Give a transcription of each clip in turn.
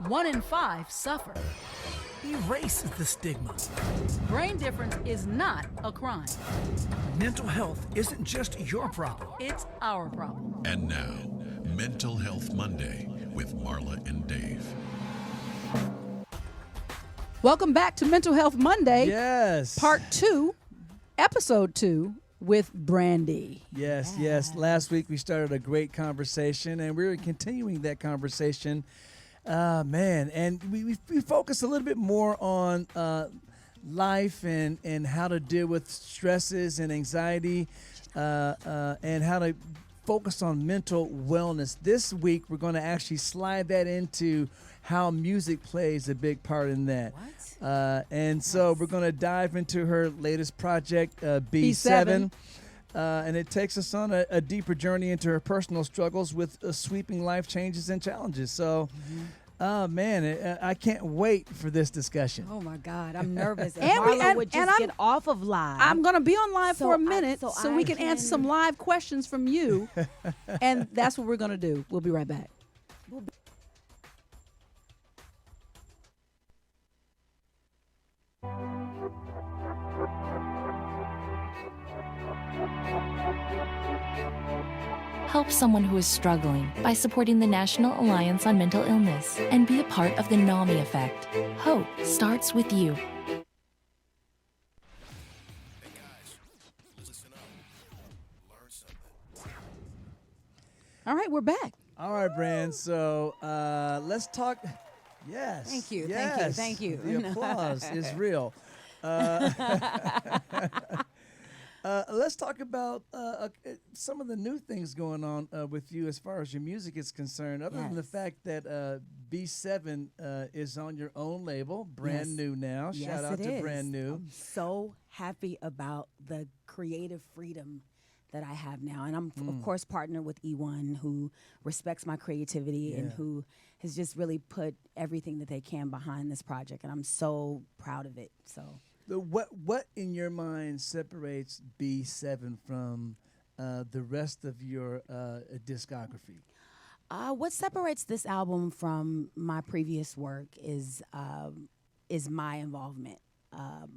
One in five suffer. Erase the stigma. Brain difference is not a crime. Mental health isn't just your problem. It's our problem. And now, Mental Health Monday with Marla and Dave. Welcome back to Mental Health Monday. Yes. Part 2, Episode 2 with Brandy. Yes. Last week we started a great conversation, and we're continuing that conversation. And we focus a little bit more on life and how to deal with stresses and anxiety and how to focus on mental wellness. This week we're going to actually slide that into how music plays a big part in that. So we're going to dive into her latest project, B7. And it takes us on a deeper journey into her personal struggles with sweeping life changes and challenges. So, I can't wait for this discussion. Oh, my God. I'm nervous. And Marla would just get off of live. I'm going to be on live for a minute so we I can answer some live questions from you. And that's what we're going to do. We'll be right back. Help someone who is struggling by supporting the National Alliance on Mental Illness and be a part of the NAMI effect. Hope starts with you. Hey guys, listen up. Learn something. All right, we're back. All right, Brand. So let's talk. Yes. Thank you. Yes. Thank you. The applause is real. Let's talk about some of the new things going on with you as far as your music is concerned. Other than the fact that B7 is on your own label, brand new now. Shout out to Brand New. I'm so happy about the creative freedom that I have now. And I'm, of course, partnered with E1, who respects my creativity and who has just really put everything that they can behind this project. And I'm so proud of it. So. What in your mind separates B7 from the rest of your discography? What separates this album from my previous work is my involvement.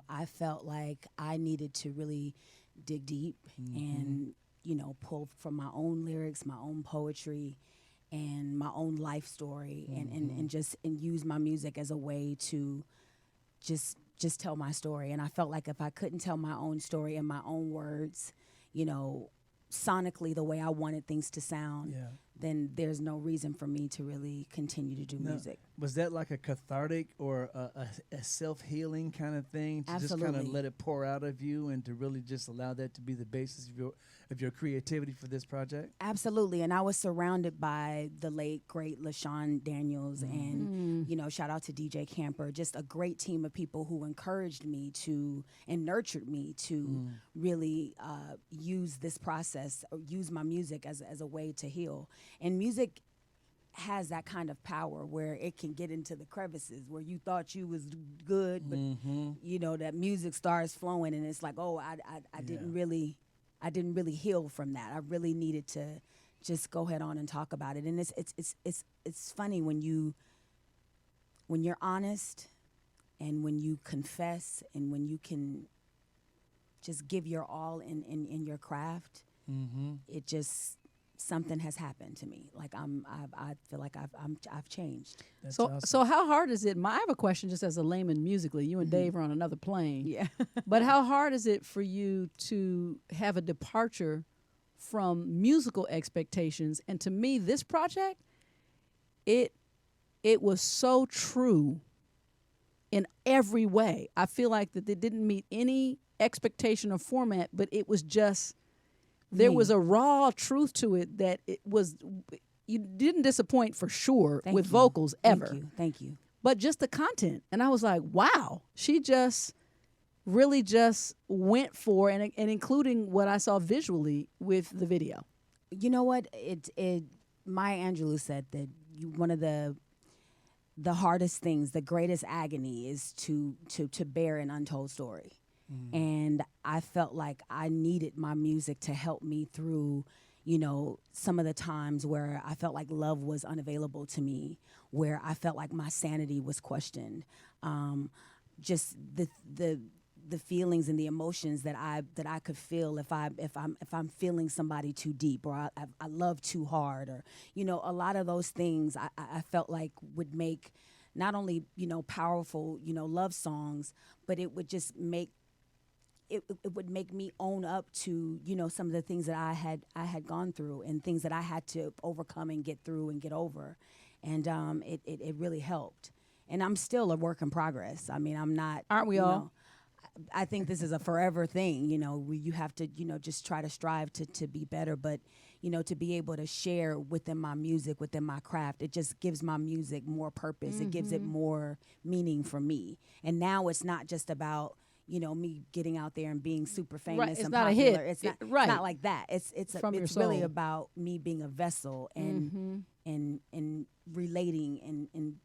I felt like I needed to really dig deep and pull from my own lyrics, my own poetry, and my own life story, and use my music as a way to just tell my story. And I felt like if I couldn't tell my own story in my own words, sonically the way I wanted things to sound, then there's no reason for me to really continue to do music. Was that like a cathartic or a self-healing kind of thing? To Absolutely. just kind of let it pour out of you and to really just allow that to be the basis of your creativity for this project? Absolutely. And I was surrounded by the late, great LaShawn Daniels and, shout out to DJ Camper, just a great team of people who encouraged me to and nurtured me to really use this process, or use my music as a way to heal. And music has that kind of power where it can get into the crevices where you thought you was good, but that music starts flowing and it's like, oh, I didn't really heal from that. I really needed to just go head on and talk about it. And it's funny when you're honest and when you confess and when you can just give your all in your craft. It just something has happened to me. Like I feel like I've changed. That's awesome. So how hard is it? I have a question just as a layman musically. You and Dave are on another plane. Yeah. But how hard is it for you to have a departure from musical expectations? And to me, this project, it was so true in every way. I feel like that they didn't meet any expectation or format, but it was just, there was a raw truth to it that it was, you didn't disappoint for sure with vocals ever. Thank you. But just the content. And I was like, wow, she just really just went for, and including what I saw visually with the video. You know what? Maya Angelou said that one of the hardest things, the greatest agony is to bear an untold story. And I felt like I needed my music to help me through some of the times where I felt like love was unavailable to me, where I felt like my sanity was questioned. Just the feelings and the emotions that I could feel if I'm feeling somebody too deep, or I love too hard, or a lot of those things I felt like would make not only powerful love songs, but it would just make it would make me own up to some of the things that I had gone through and things that I had to overcome and get through and get over, and it really helped. And I'm still a work in progress. I mean, I'm not. Aren't we all? I think this is a forever thing. You have to just try to strive to be better, but to be able to share within my music, within my craft, it just gives my music more purpose. Mm-hmm. It gives it more meaning for me. And now it's not just about me getting out there and being super famous. Right. It's and not popular. a hit. It's not, Right. It's not like that. It's From your really soul. about me being a vessel and and relating and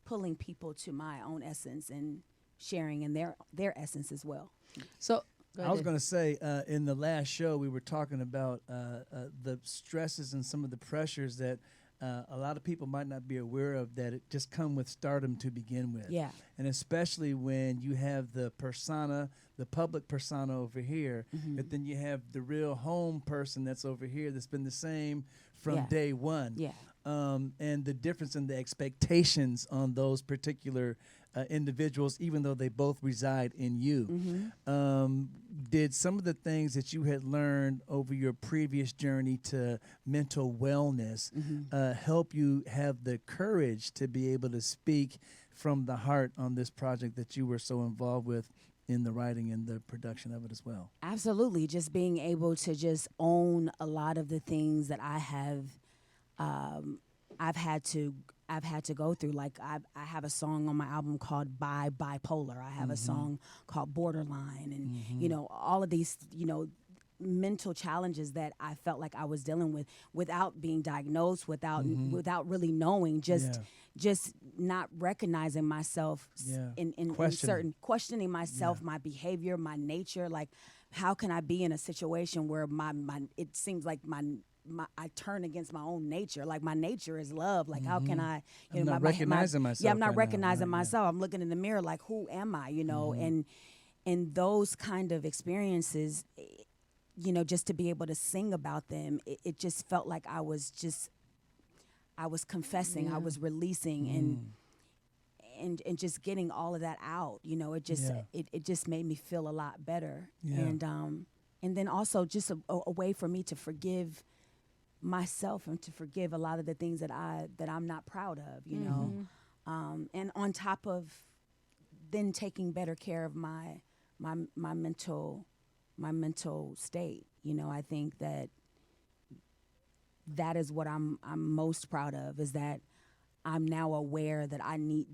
pulling people to my own essence and sharing in their essence as well. So I was going to say, in the last show, we were talking about the stresses and some of the pressures that a lot of people might not be aware of, that it just come with stardom to begin with. Yeah. And especially when you have the persona, the public persona over here, but then you have the real home person that's over here that's been the same from day one. Yeah. And the difference in the expectations on those particular individuals, even though they both reside in you. Did some of the things that you had learned over your previous journey to mental wellness help you have the courage to be able to speak from the heart on this project that you were so involved with in the writing and the production of it as well? Absolutely. Just being able to just own a lot of the things that I have I've had to go through. Like I have a song on my album called Bipolar. I have a song called Borderline, and all of these mental challenges that I felt like I was dealing with without being diagnosed, without really knowing, just not recognizing myself in certain, questioning myself, my behavior, my nature. Like, how can I be in a situation where my it seems like I turn against my own nature. Like, my nature is love. Like, how can I? I'm not recognizing myself. Yeah, I'm not right recognizing now. myself. I'm looking in the mirror like, who am I? And those kind of experiences, just to be able to sing about them, it just felt like I was confessing, I was releasing, and just getting all of that out. It just made me feel a lot better. Yeah. And then also just a way for me to forgive myself and to forgive a lot of the things that I'm not proud of, and on top of then taking better care of my mental state. I think that is what I'm most proud of, is that I'm now aware that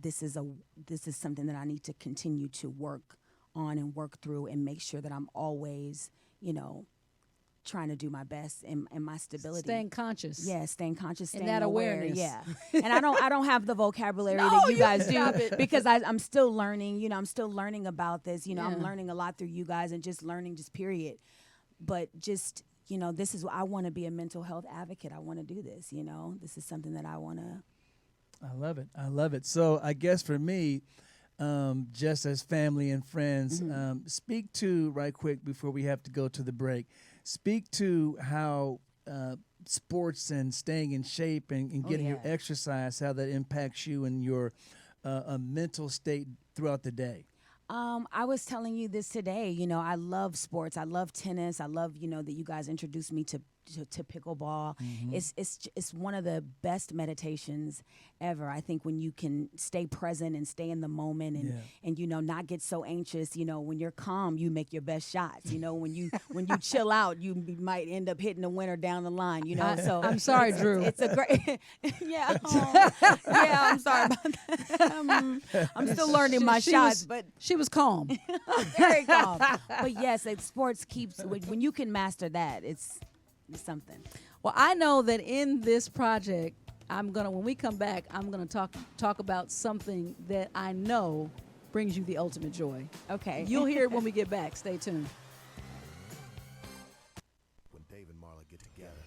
this is something that I need to continue to work on and work through and make sure that I'm always, trying to do my best in my stability. Staying conscious. Yeah, staying conscious, staying that aware. awareness. Yeah. And I don't have the vocabulary No, that you guys stop do it. because I'm still learning, I'm still learning about this. I'm learning a lot through you guys and just learning, just period. But just, this is, I want to be a mental health advocate. I want to do this, This is something that I want to. I love it. I love it. So I guess for me, just as family and friends, speak to, right quick before we have to go to the break, speak to how sports and staying in shape and getting your exercise, how that impacts you and your mental state throughout the day. I was telling you this today. I love sports. I love tennis. I love, that you guys introduced me to pickleball. It's one of the best meditations ever. I think when you can stay present and stay in the moment and not get so anxious. When you're calm, you make your best shots. When you chill out, you might end up hitting the winner down the line. So I'm sorry, Drew. It's a great yeah. I'm sorry about that. I'm still learning my shots, but she was calm. very calm. But yes, sports keeps when you can master that, it's something. Well, I know that in this project, when we come back, I'm gonna talk about something that I know brings you the ultimate joy. Okay. You'll hear it when we get back. Stay tuned. When Dave and Marla get together,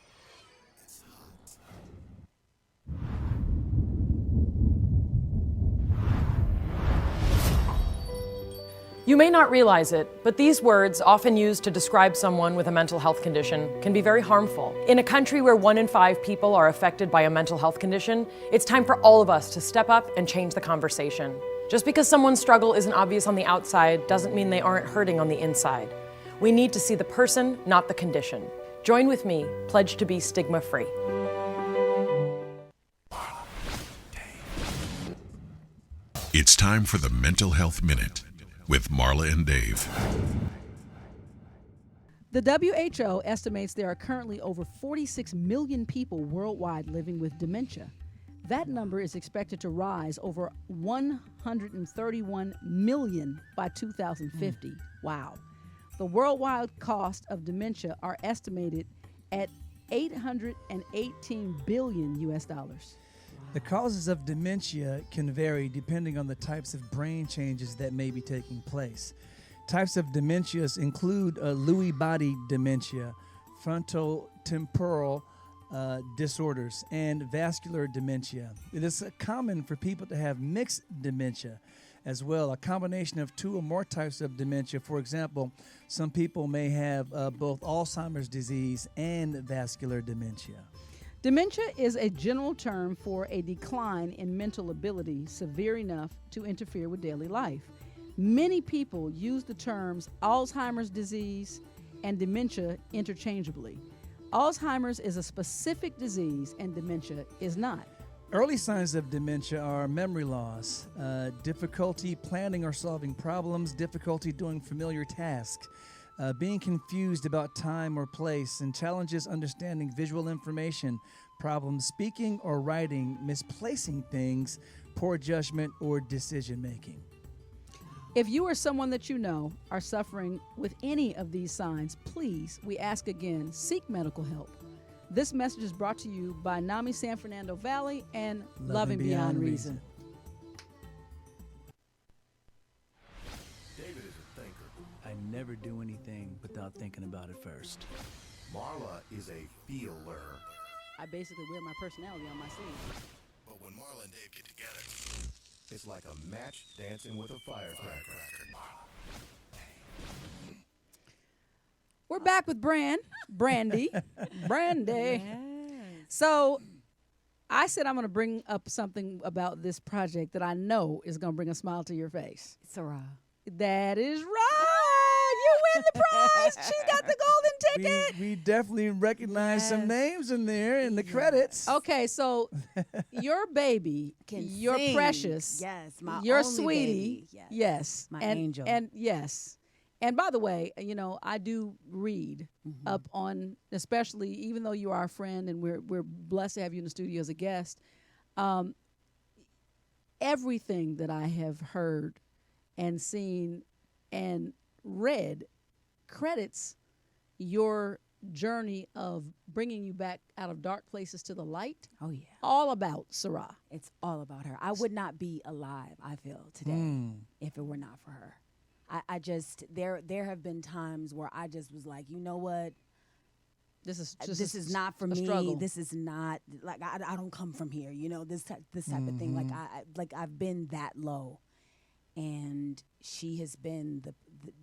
You may not realize it, but these words, often used to describe someone with a mental health condition, can be very harmful. In a country where 1 in 5 people are affected by a mental health condition, it's time for all of us to step up and change the conversation. Just because someone's struggle isn't obvious on the outside doesn't mean they aren't hurting on the inside. We need to see the person, not the condition. Join with me, pledge to be stigma-free. It's time for the Mental Health Minute with Marla and Dave. The WHO estimates there are currently over 46 million people worldwide living with dementia. That number is expected to rise over 131 million by 2050. Wow. The worldwide cost of dementia are estimated at 818 billion US dollars. The causes of dementia can vary depending on the types of brain changes that may be taking place. Types of dementias include Lewy body dementia, frontotemporal disorders, and vascular dementia. It is common for people to have mixed dementia as well, a combination of 2 or more types of dementia. For example, some people may have both Alzheimer's disease and vascular dementia. Dementia is a general term for a decline in mental ability severe enough to interfere with daily life. Many people use the terms Alzheimer's disease and dementia interchangeably. Alzheimer's is a specific disease and dementia is not. Early signs of dementia are memory loss, difficulty planning or solving problems, difficulty doing familiar tasks, being confused about time or place, and challenges understanding visual information, problems speaking or writing, misplacing things, poor judgment, or decision making. If you or someone that you know are suffering with any of these signs, please, we ask again, seek medical help. This message is brought to you by NAMI San Fernando Valley and Loving Beyond Reason. David is a thinker. I never do anything without thinking about it first. Marla is a feeler. I basically wear my personality on my sleeve. But when Marla and Dave get together, It's like a match dancing with a firecracker. We're back with Brandy. So I said I'm going to bring up something about this project that I know is going to bring a smile to your face. Sarah. That is right. You win the prize. She's got the golden ticket. We definitely recognize some names in there in the credits. Okay, so your baby, Can your sing. precious, Yes, my your only sweetie, baby. yes, My and, angel. and yes. And by the way, you know, I do read up on, especially even though you are our friend and we're blessed to have you in the studio as a guest. Everything that I have heard and seen and read credits your journey of bringing you back out of dark places to the light. Oh, yeah. All about Sarah. It's all about her. I would not be alive, I feel, today if it were not for her. I just, there have been times where I just was like, you know what? This is not for a me. struggle. This is not, like, I don't come from here, you know, this type of thing. Like I've been that low. And she has been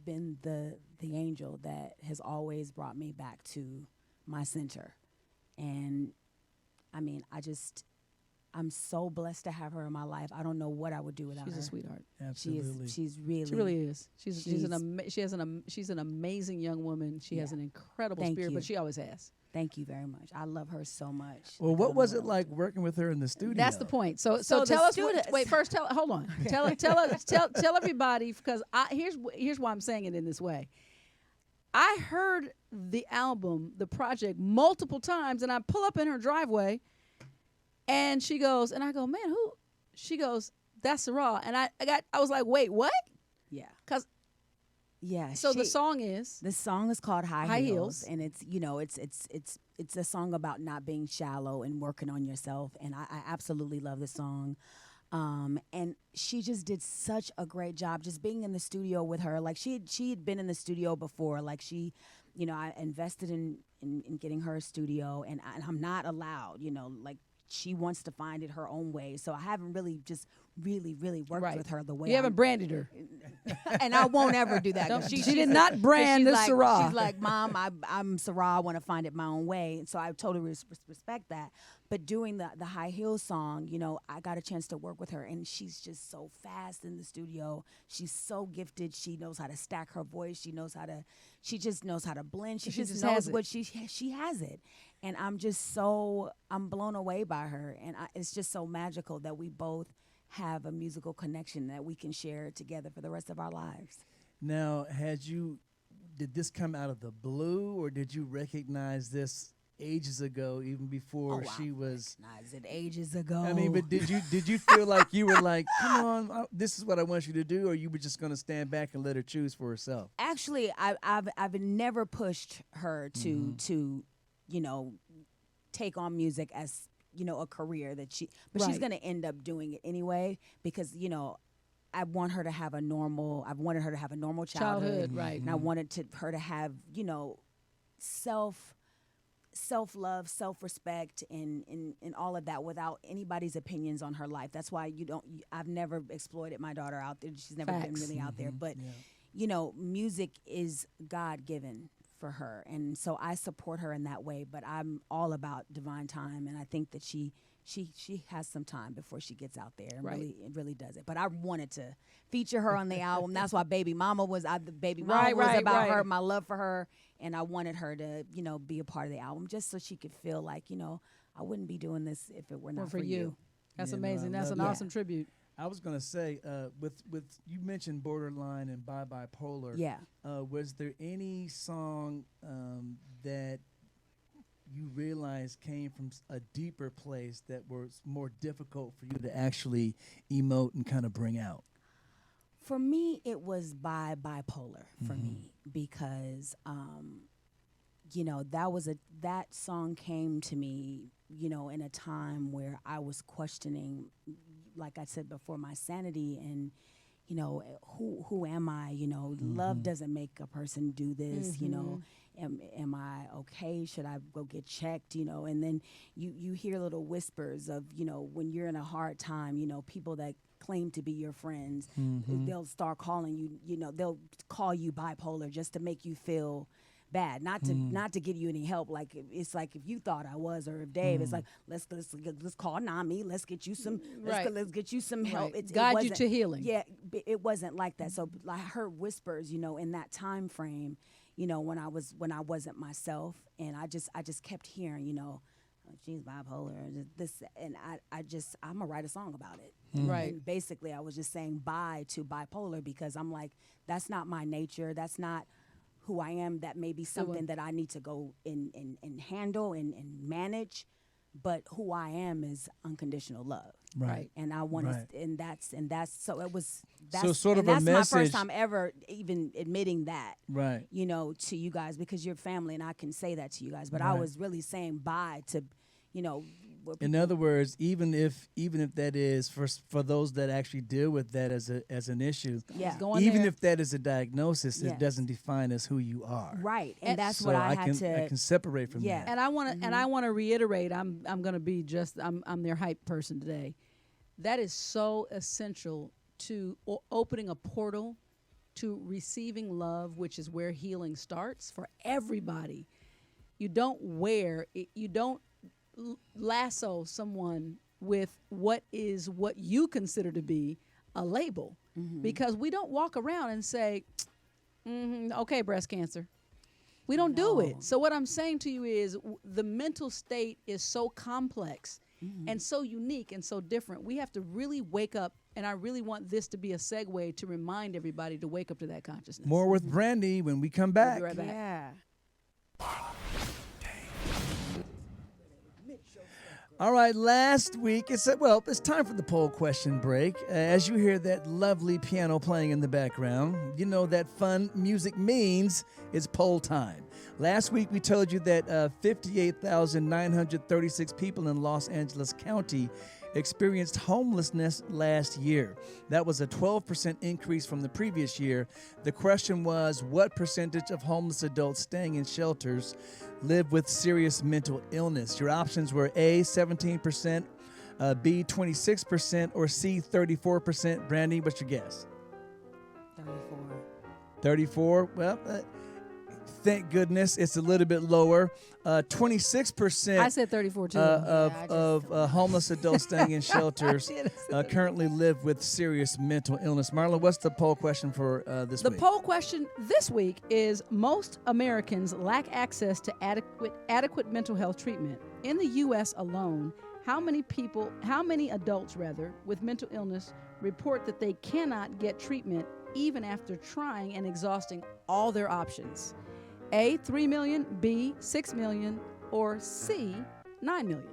the angel that has always brought me back to my center. And I mean, I'm so blessed to have her in my life. I don't know what I would do without her. She's a sweetheart. Absolutely. She She really is. She's an amazing young woman. She has an incredible Thank spirit, you. but she always has. Thank you very much. I love her so much. Well, what was it like working with her in the studio? That's the point. So So tell the us. students- Wait, first hold on. Tell everybody, because here's why I'm saying it in this way. I heard the album, the project, multiple times, and I pull up in her driveway, and she goes, and I go, man, who? She goes, that's Sarah, and I was like, wait, what? Yeah. 'Cause Yeah. so the song is. The song is called High High Heels, Heels. and it's, you know, it's a song about not being shallow and working on yourself, and I absolutely love the song. And she just did such a great job just being in the studio with her. Like she had been in the studio before. Like she, you know, I invested in getting her a studio, and I'm not allowed, you know, like she wants to find it her own way. So I haven't really just really worked Right. with her the way You haven't branded her. and I won't ever do that. 'Cause She she's did like- not 'cause brand she's this like, Sarah. She's like, Mom, I'm Sarah. I want to find it my own way. So I totally respect that. But doing the high heel song, you know, I got a chance to work with her, and she's just so fast in the studio. She's so gifted. She knows how to stack her voice. She just knows how to blend. She just knows what she has it. And I'm blown away by her. And it's just so magical that we both have a musical connection that we can share together for the rest of our lives. Now, did this come out of the blue, or did you recognize this ages ago, even before she was? Recognized it ages ago. I mean, but did you feel like you were like, come on, this is what I want you to do, or you were just going to stand back and let her choose for herself? Actually, I've never pushed her to you know, take on music as, you know, a career that she's Right. going to end up doing it anyway, because, you know, I've wanted her to have a normal childhood, right. and I wanted her to have, you know, self-love, self-respect, and all of that without anybody's opinions on her life. That's why I've never exploited my daughter out there. She's never been Facts. really out there, but you know, music is God-given for her, and so I support her in that way. But I'm all about divine time, and I think that she has some time before she gets out there and Right. really does it. But I wanted to feature her on the album. That's why Baby Mama was Right, about right. her, my love for her, and I wanted her to, you know, be a part of the album just so she could feel like, you know, I wouldn't be doing this if it were not for you. That's Yeah, no, amazing. I That's love an that. awesome tribute. I was going to say, with you mentioned Borderline and Bye Bipolar. Yeah. Was there any song that you realized came from a deeper place that was more difficult for you to actually emote and kind of bring out? For me, it was by Bipolar for me because, you know, that song came to me, you know, in a time where I was questioning, like I said before, my sanity and, you know, who am I? You know, love doesn't make a person do this. You know, am I okay? Should I go get checked? You know, and then you hear little whispers of, you know, when you're in a hard time, you know, people that claim to be your friends, they'll start calling you. You know, they'll call you bipolar just to make you feel bad, not to give you any help. Like it's like if you thought I was, or if Dave, it's like let's call Nami, let's get you some, let's get you some help. Right. It Guide you wasn't- to healing. Yeah, it wasn't like that. So I heard whispers, you know, in that time frame, you know, when I wasn't myself, and I just kept hearing, you know, oh, she's bipolar, this, and I'm gonna write a song about it. Right. And basically, I was just saying bye to bipolar because I'm like, that's not my nature. That's not who I am. That may be something that I need to go and handle and manage, but who I am is unconditional love. Right. And I want Right. to, and that's so it was. So That's, sort of and a that's my message- first time ever even admitting that. Right. You know, to you guys, because you're family, and I can say that to you guys. But I Right. was really saying bye to, you know. what In people- other words, even if that is for those that actually deal with that as an issue, Yeah. Going even there. if that is a diagnosis, Yes. it doesn't define as who you are. Right, and that's So what I had I can separate from Yeah. that. And I want to reiterate. I'm going to be I'm their hype person today. That is so essential to opening a portal to receiving love, which is where healing starts for everybody. You don't lasso someone with what you consider to be a label, because we don't walk around and say, okay, breast cancer. We don't do it. So what I'm saying to you is the mental state is so complex and so unique and so different. We have to really wake up, and I really want this to be a segue to remind everybody to wake up to that consciousness. More with Brandy when we come back. Be right back. Yeah. All right, last week, it's time for the poll question break. As you hear that lovely piano playing in the background, you know that fun music means it's poll time. Last week, we told you that 58,936 people in Los Angeles County experienced homelessness last year. That was a 12% increase from the previous year. The question was, what percentage of homeless adults staying in shelters live with serious mental illness? Your options were A, 17%, B, 26%, or C, 34%. Brandy, what's your guess? 34. 34? Well, thank goodness it's a little bit lower. 26%. I said 34 too. Of homeless adults staying in shelters currently live with serious mental illness. Marla, what's the poll question for this week? The poll question this week is: most Americans lack access to adequate mental health treatment. In the U.S. alone, how many adults with mental illness report that they cannot get treatment even after trying and exhausting all their options? A, 3 million, B, 6 million, or C, 9 million.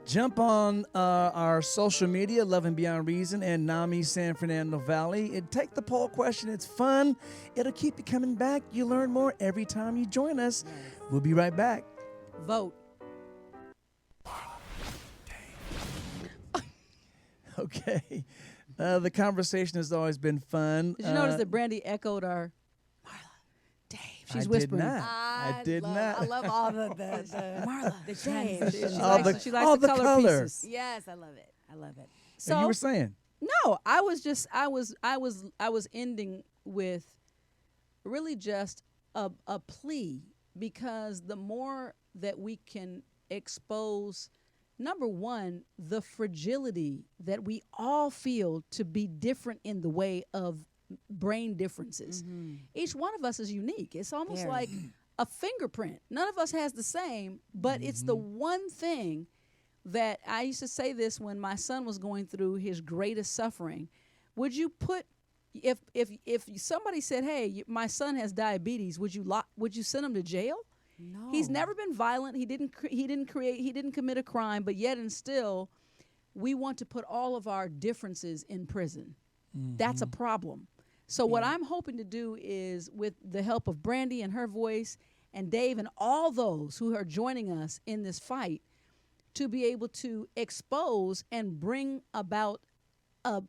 Jump on our social media, Love and Beyond Reason and NAMI San Fernando Valley, and take the poll question. It's fun. It'll keep you coming back. You learn more every time you join us. Yes. We'll be right back. Vote. Okay. The conversation has always been fun. Did you notice that Brandy echoed our Marla, Dave? She's whispering. I did not. I love all the Marla, the Dave. She likes the color pieces. Yes, I love it. I love it. So you were saying? No, I was ending with really just a plea, because the more that we can expose, number one, the fragility that we all feel to be different in the way of brain differences. Mm-hmm. Each one of us is unique. It's almost like a fingerprint. None of us has the same, but it's the one thing that I used to say this when my son was going through his greatest suffering. Would you put, if somebody said, "Hey, my son has diabetes," would you send him to jail? No. He's never been violent. He didn't commit a crime, but yet and still, we want to put all of our differences in prison. Mm-hmm. That's a problem. So what I'm hoping to do is, with the help of Brandy and her voice, and Dave and all those who are joining us in this fight, to be able to expose and bring about a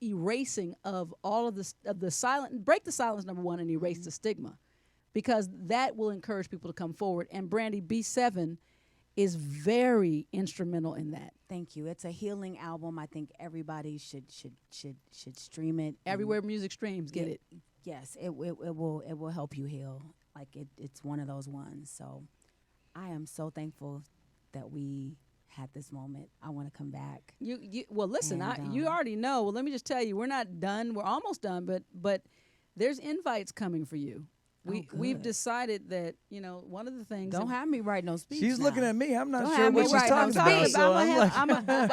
erasing of all of the silent, break the silence, number one, and erase the stigma. Because that will encourage people to come forward. And Brandy, B7 is very instrumental in that. Thank you. It's a healing album. I think everybody should stream it. Everywhere music streams, get it. Yes, it will help you heal. Like it's one of those ones. So I am so thankful that we had this moment. I want to come back. Well, listen, you already know. Well, let me just tell you, we're not done. We're almost done, but there's invites coming for you. We've decided that, one of the things. Don't have me write no speech. She's looking at me. I'm not Don't sure what she's talking about.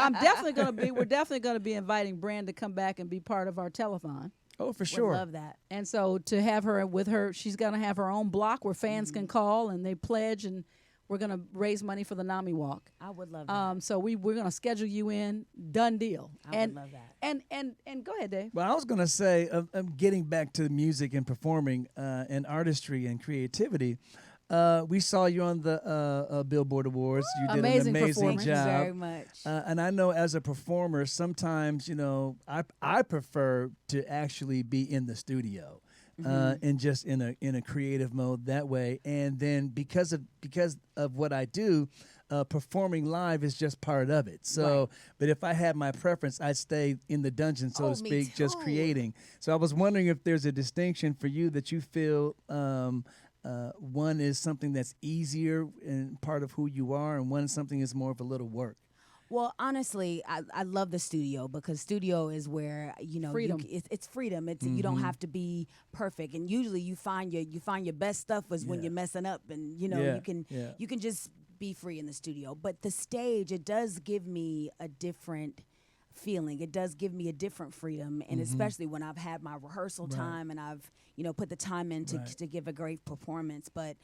We're definitely going to be inviting Brand to come back and be part of our telethon. Oh, for sure. Love that. And so to have her with her, she's going to have her own block where fans can call and they pledge, and we're going to raise money for the NAMI Walk. I would love that. So we're going to schedule you in. Done deal. I would love that. And go ahead, Dave. Well, I was going to say, getting back to music and performing and artistry and creativity, we saw you on the Billboard Awards. You did amazing an amazing performance. job. Thank you very much. And I know as a performer, sometimes, I prefer to actually be in the studio. And just in a creative mode that way, and then because of what I do, performing live is just part of it. So, right. But if I had my preference, I'd stay in the dungeon, so to speak, just creating. So I was wondering if there's a distinction for you that you feel one is something that's easier and part of who you are, and one is something is more of a little work. Well, honestly, I love the studio, because studio is where freedom. It's freedom. It's you don't have to be perfect, and usually you find your best stuff was when you're messing up, and you can just be free in the studio. But the stage, it does give me a different feeling. It does give me a different freedom, and especially when I've had my rehearsal time and I've put the time in to give a great performance. But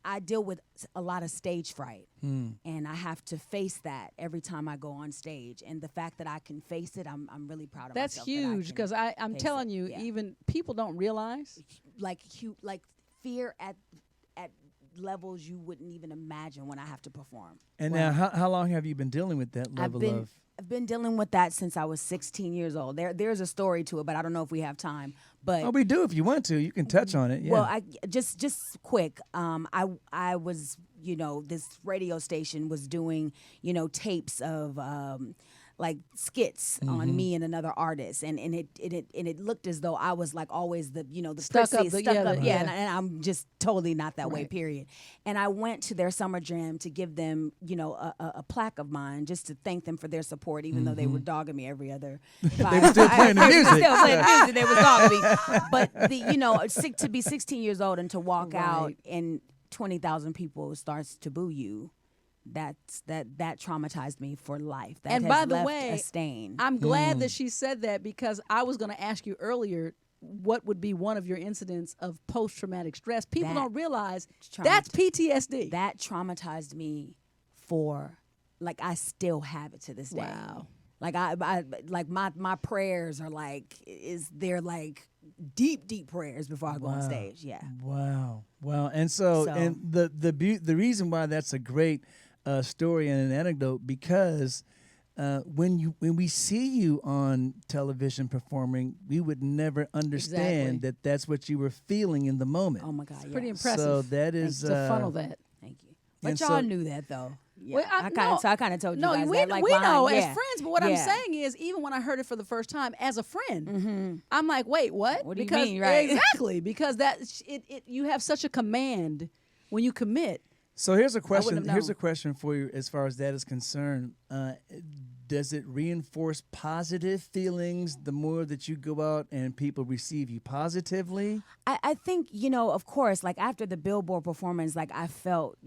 I deal with a lot of stage fright, and I have to face that every time I go on stage. And the fact that I can face it, I'm really proud of That's myself. That's huge, because I'm telling you, even people don't realize, like fear at levels you wouldn't even imagine when I have to perform. And now, how long have you been dealing with that level of? been dealing with that since I was 16 years old. There's a story to it, but I don't know if we have time. But Oh, we do if you want to. You can touch on it. Yeah. well, I just quick. I was, this radio station was doing, tapes of like skits on me and another artist, and it looked as though I was like always the the Stuck prissy, up, stuck yeah, up, the- yeah, yeah. and I'm just totally not that way. Right. Period. And I went to their summer jam to give them a plaque of mine just to thank them for their support, even though they were dogging me every other. They were still playing the music. Still playing the music. They was dogging me, but to be 16 years old and to walk out Right. and 20,000 people starts to boo you. That traumatized me for life. That And has by the left way, a stain. I'm glad that she said that, because I was going to ask you earlier what would be one of your incidents of post-traumatic stress. People That don't realize traumat- that's PTSD. that traumatized me for, like, I still have it to this day. Wow. Like I like my prayers are like they're like deep prayers before I go on stage. Yeah. Wow. And so and the reason why that's a great story and an anecdote, because when we see you on television performing, we would never understand Exactly. that that's what you were feeling in the moment. Oh my God. Yeah. Pretty impressive. So that is to funnel that. Thank you. But and y'all so- knew that though. Yeah. Well, I kind of told you No, guys we, that. Like we behind- know yeah. as friends, but what I'm Yeah. saying is, even when I heard it for the first time as a friend, I'm like, wait, what? What do you because, mean, right? Exactly, because you have such a command when you commit. So here's a wouldn't question. have Here's a known. question for you as far as that is concerned. Does it reinforce positive feelings the more that you go out and people receive you positively? I think, of course, like after the Billboard performance, like I felt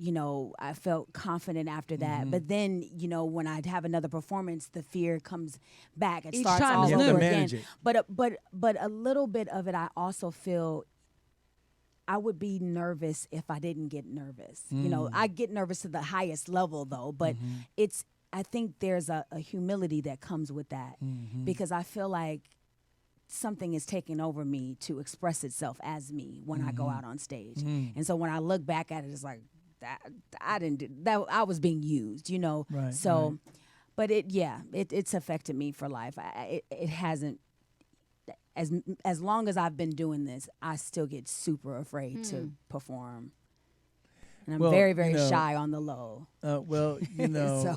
confident after that. But then, when I'd have another performance, the fear comes back. It Each starts time all is You have over to again. manage it. But a little bit of it, I also feel I would be nervous if I didn't get nervous. I get nervous to the highest level though, but I think there's a humility that comes with that, because I feel like something is taking over me to express itself as me when I go out on stage. And so when I look back at it, it's like that I didn't do that. I was being used, Right, So, right. but it's affected me for life. It hasn't. As long as I've been doing this, I still get super afraid to perform. And I'm Well, very, very you know, shy on the low. So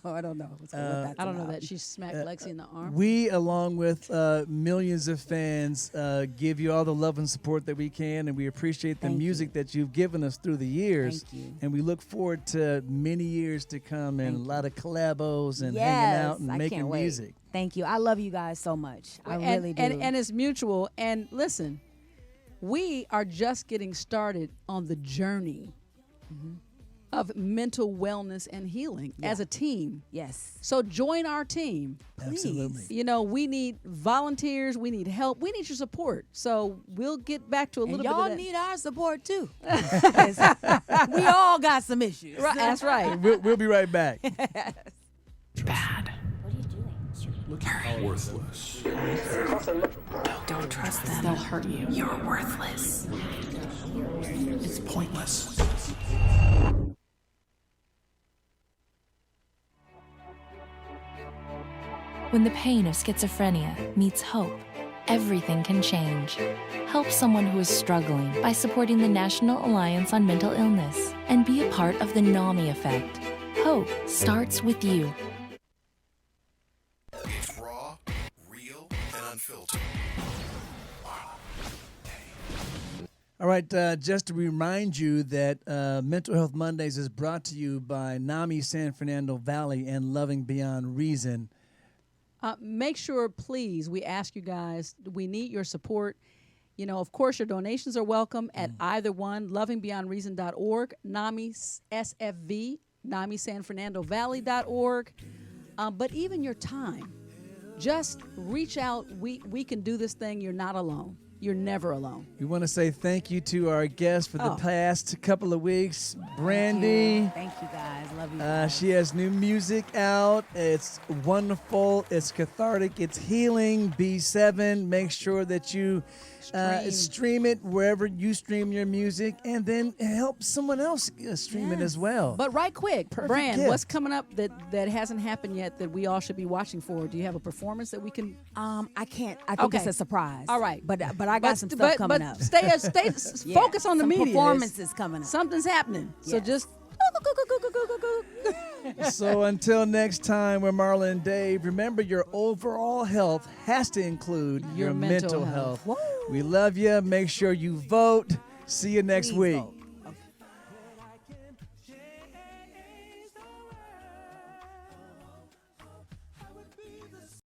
I don't know. What that's I don't know about. that she smacked Lexi in the arm. we, along with millions of fans, give you all the love and support that we can, and we appreciate the Thank music that you've given us through the years. Thank you. And we look forward to many years to come and Thank a lot of collabos and Yes, hanging out and I making can't wait. music. Thank you. I love you guys so much. I and, really do. and it's mutual. And listen, we are just getting started on the journey of mental wellness and healing as a team. yes. So join our team. Please. Absolutely. We need volunteers. We need help. We need your support. So we'll get back to a And little y'all bit of that. need our support too. 'Cause we all got some issues. Right, that's right. We'll be right back. Bad. Worthless. Don't trust them. They'll hurt you. You're worthless. It's pointless. When the pain of schizophrenia meets hope, everything can change. Help someone who is struggling by supporting the National Alliance on Mental Illness and be a part of the NAMI effect. Hope starts with you. It's raw, real, and unfiltered. All right, just to remind you that Mental Health Mondays is brought to you by NAMI San Fernando Valley and Loving Beyond Reason. Make sure, please, we ask you guys, we need your support. Of course, your donations are welcome at either one, lovingbeyondreason.org, NAMI SFV, NAMI San Fernando Valley.org. But even your time, just reach out. We can do this thing. You're not alone. You're never alone. We want to say thank you to our guests for the Oh. past couple of weeks, Brandy. Thank you guys. Love Love you guys. She has new music out. It's wonderful. It's cathartic. It's healing. B7. Make sure that you stream it wherever you stream your music, and then help someone else stream it as well. But right quick, Perfect Brand, gift. what's coming up that hasn't happened yet that we all should be watching for? Do you have a performance that we can? I can't. I think it's Okay. a surprise. All right. but I got some stuff coming up. Stay Yeah, focus on the some media. performances coming up. Something's happening. So Yes. just. So until next time, we're Marla and Dave. Remember, your overall health has to include your mental health. We love you. Make sure you vote. See you next Please week. vote.